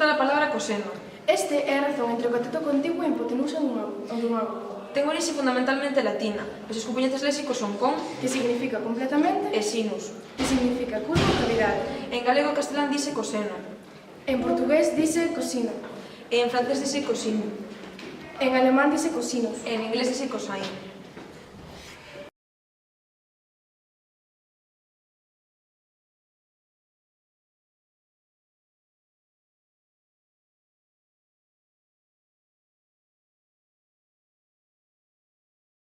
está a palabra coseno. Este é a razón entre o cateto contigua e a hipotenusa dun ángulo. Ten orixe fundamentalmente latina. Os seus componentes léxicos son con, Que significa completamente, e sinus. que significa curva ou cavidade. En galego e castelán dice coseno. En portugués dice cosino. E en francés dice cosino. En alemán dice cosinos. En inglés dice cosine.